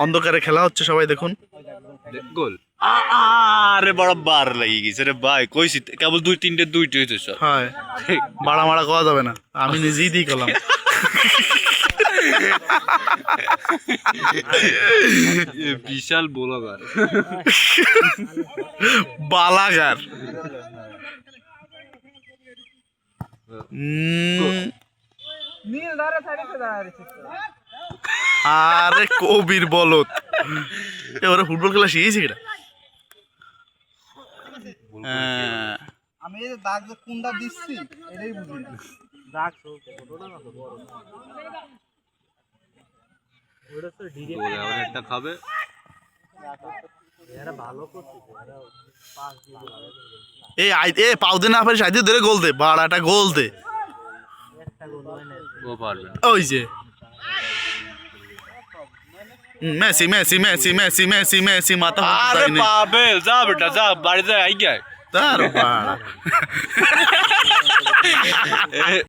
অন্ধকারে খেলা হচ্ছে, সবাই দেখুন। গোল। আরে বড় বার লাগিয়ে গেছে রে ভাই, কইছি কেবল দুইটি হইছে সব। হয়, বাড়া মারা করা যাবে না, আমি নিজেই দিয়ে গেলাম। বিশাল বোলাগার। বালাগার। আরে কবির বলত, এবারে ফুটবল খেলা শিখেছি এটা। আমি এই যে দাগ যে কোনটা দিচ্ছি এটাই বুঝি না। দাগ একটা খাবে। এ পাও দে না পারিস, আইতে ধরে গোল দে, বাড়াটা গোল দে। ও পারবে না। ওই যে Messi Messi Messi Messi Messi Messi মাথা আরে পাবেল, যা বেটা যা, বাড়ি যা, আই গায়। তার বাড়া